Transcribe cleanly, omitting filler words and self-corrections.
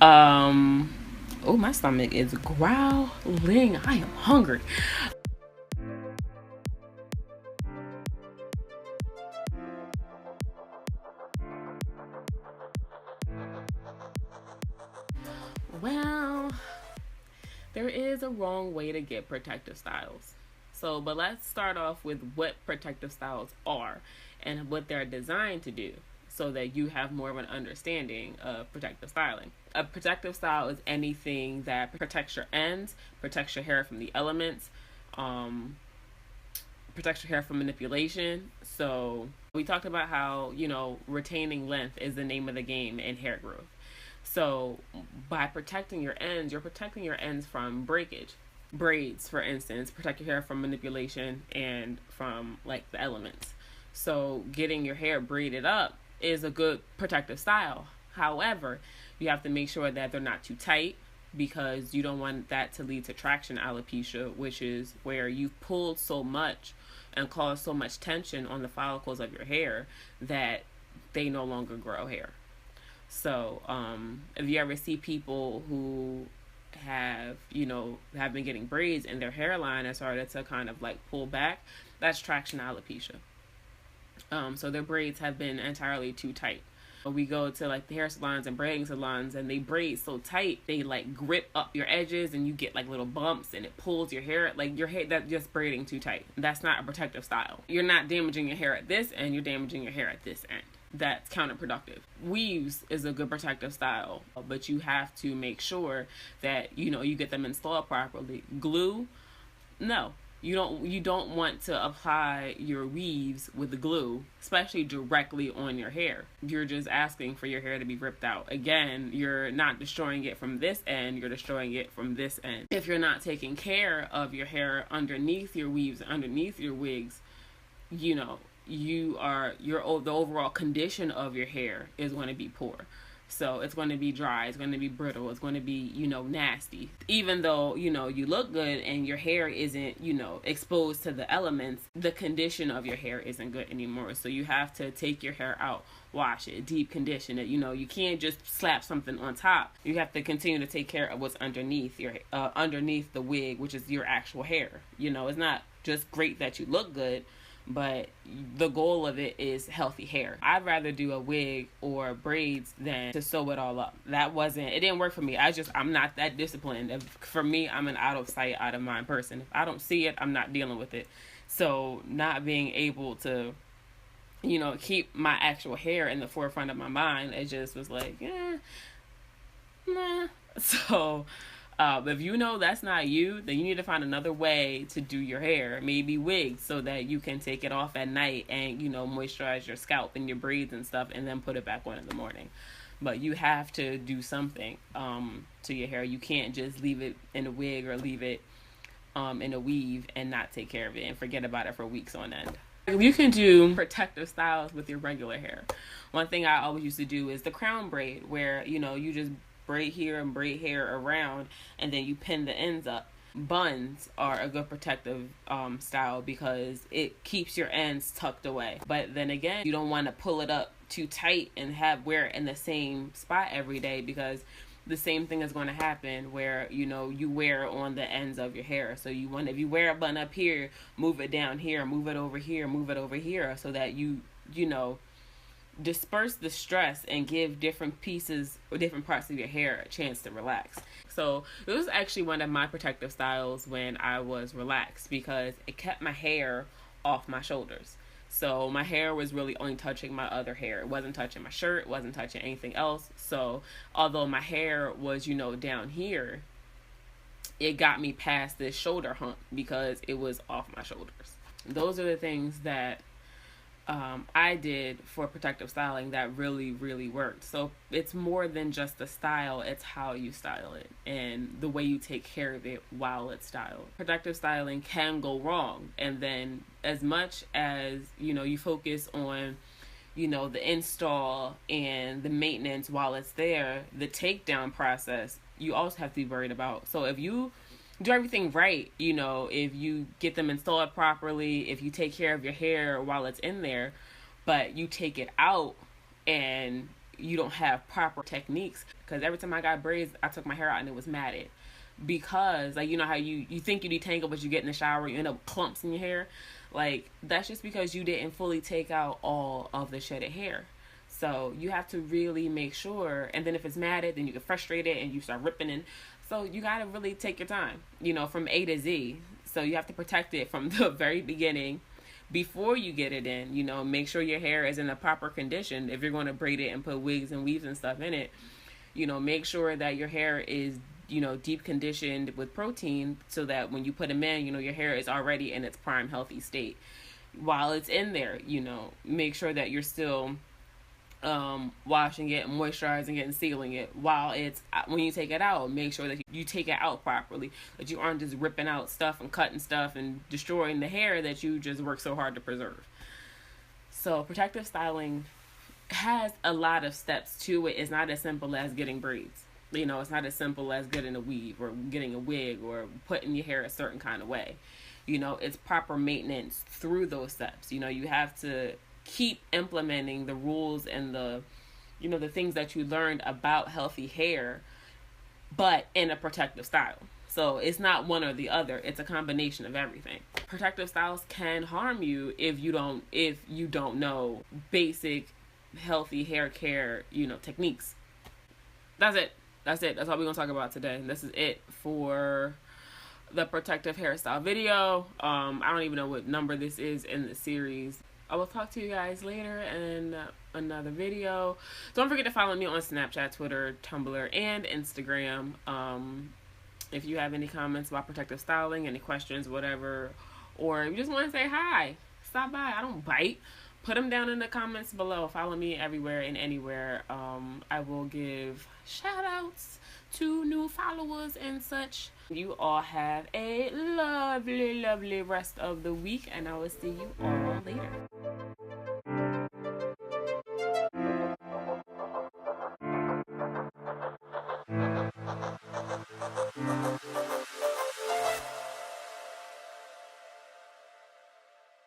Oh, my stomach is growling. I am hungry. Well, there is a wrong way to get protective styles. But let's start off with what protective styles are and what they're designed to do so that you have more of an understanding of protective styling. A protective style is anything that protects your ends, protects your hair from the elements, protects your hair from manipulation. So we talked about how, retaining length is the name of the game in hair growth. So by protecting your ends, you're protecting your ends from breakage. Braids, for instance, protect your hair from manipulation and from like the elements. So getting your hair braided up is a good protective style. However, you have to make sure that they're not too tight, because you don't want that to lead to traction alopecia, which is where you've pulled so much and caused so much tension on the follicles of your hair that they no longer grow hair. So if you ever see people who have been getting braids and their hairline has started to kind of like pull back, that's traction alopecia. So their braids have been entirely too tight. We go to like the hair salons and braiding salons, and they braid so tight they like grip up your edges, and you get like little bumps, and it pulls your hair, like your hair, that's just braiding too tight. That's not a protective style. You're not damaging your hair at this end, you're damaging your hair at this end. That's counterproductive. Weaves is a good protective style, but you have to make sure that you get them installed properly. Glue, no. You don't want to apply your weaves with the glue, especially directly on your hair. You're just asking for your hair to be ripped out. Again, you're not destroying it from this end, you're destroying it from this end. If you're not taking care of your hair underneath your weaves, underneath your wigs, the overall condition of your hair is going to be poor. So it's going to be dry, it's going to be brittle, it's going to be, nasty. Even though, you look good and your hair isn't, exposed to the elements, the condition of your hair isn't good anymore. So you have to take your hair out, wash it, deep condition it. You can't just slap something on top. You have to continue to take care of what's underneath underneath the wig, which is your actual hair. It's not just great that you look good, but the goal of it is healthy hair. I'd rather do a wig or braids than to sew it all up. It didn't work for me. I'm not that disciplined. For me, I'm an out of sight, out of mind person. If I don't see it, I'm not dealing with it. So not being able to, keep my actual hair in the forefront of my mind, it just was like, nah. So if that's not you, then you need to find another way to do your hair, maybe wigs, so that you can take it off at night and, moisturize your scalp and your braids and stuff, and then put it back on in the morning. But you have to do something to your hair. You can't just leave it in a wig or leave it in a weave and not take care of it and forget about it for weeks on end. You can do protective styles with your regular hair. One thing I always used to do is the crown braid, where, you just braid here and braid hair around, and then you pin the ends up. Buns are a good protective style because it keeps your ends tucked away. But then again, you don't want to pull it up too tight and wear it in the same spot every day, because the same thing is going to happen where you wear on the ends of your hair. So if you wear a bun up here, move it down here, move it over here, move it over here, so that you disperse the stress and give different pieces or different parts of your hair a chance to relax. So it was actually one of my protective styles when I was relaxed, because it kept my hair off my shoulders. So my hair was really only touching my other hair. It wasn't touching my shirt, it wasn't touching anything else. So although my hair was, down here, it got me past this shoulder hump because it was off my shoulders. Those are the things that I did for protective styling that really, really worked. So it's more than just the style, it's how you style it and the way you take care of it while it's styled. Protective styling can go wrong, and then as much as you focus on the install and the maintenance while it's there, the takedown process you also have to be worried about. So if you do everything right, if you get them installed properly, if you take care of your hair while it's in there, but you take it out and you don't have proper techniques. Because every time I got braids, I took my hair out and it was matted. Because, like, you know how you think you detangle, but you get in the shower, you end up clumps in your hair. Like, that's just because you didn't fully take out all of the shedded hair. So you have to really make sure, and then if it's matted, then you get frustrated and you start ripping in. So you got to really take your time, you know, from A to Z. So you have to protect it from the very beginning before you get it in. You know, make sure your hair is in the proper condition. If you're going to braid it and put wigs and weaves and stuff in it, you know, make sure that your hair is, you know, deep conditioned with protein, so that when you put them in, you know, your hair is already in its prime healthy state. While it's in there, you know, make sure that you're still washing it, moisturizing it, and sealing it. While it's, when you take it out, make sure that you take it out properly, that you aren't just ripping out stuff and cutting stuff and destroying the hair that you just work so hard to preserve. So protective styling has a lot of steps to it. It's not as simple as getting braids. You know, it's not as simple as getting a weave or getting a wig or putting your hair a certain kind of way. You know, it's proper maintenance through those steps. You know, you have to keep implementing the rules and the, you know, the things that you learned about healthy hair, but in a protective style. So it's not one or the other. It's a combination of everything. Protective styles can harm you if you don't know basic healthy hair care, you know, techniques. That's it. That's all we're going to talk about today. And this is it for the protective hairstyle video. I don't even know what number this is in the series. I will talk to you guys later in another video. Don't forget to follow me on Snapchat, Twitter, Tumblr, and Instagram. If you have any comments about protective styling, any questions, whatever, or you just want to say hi, stop by. I don't bite. Put them down in the comments below. Follow me everywhere and anywhere. I will give shout outs to new followers and such. You all have a lovely, lovely rest of the week, and I will see you all later.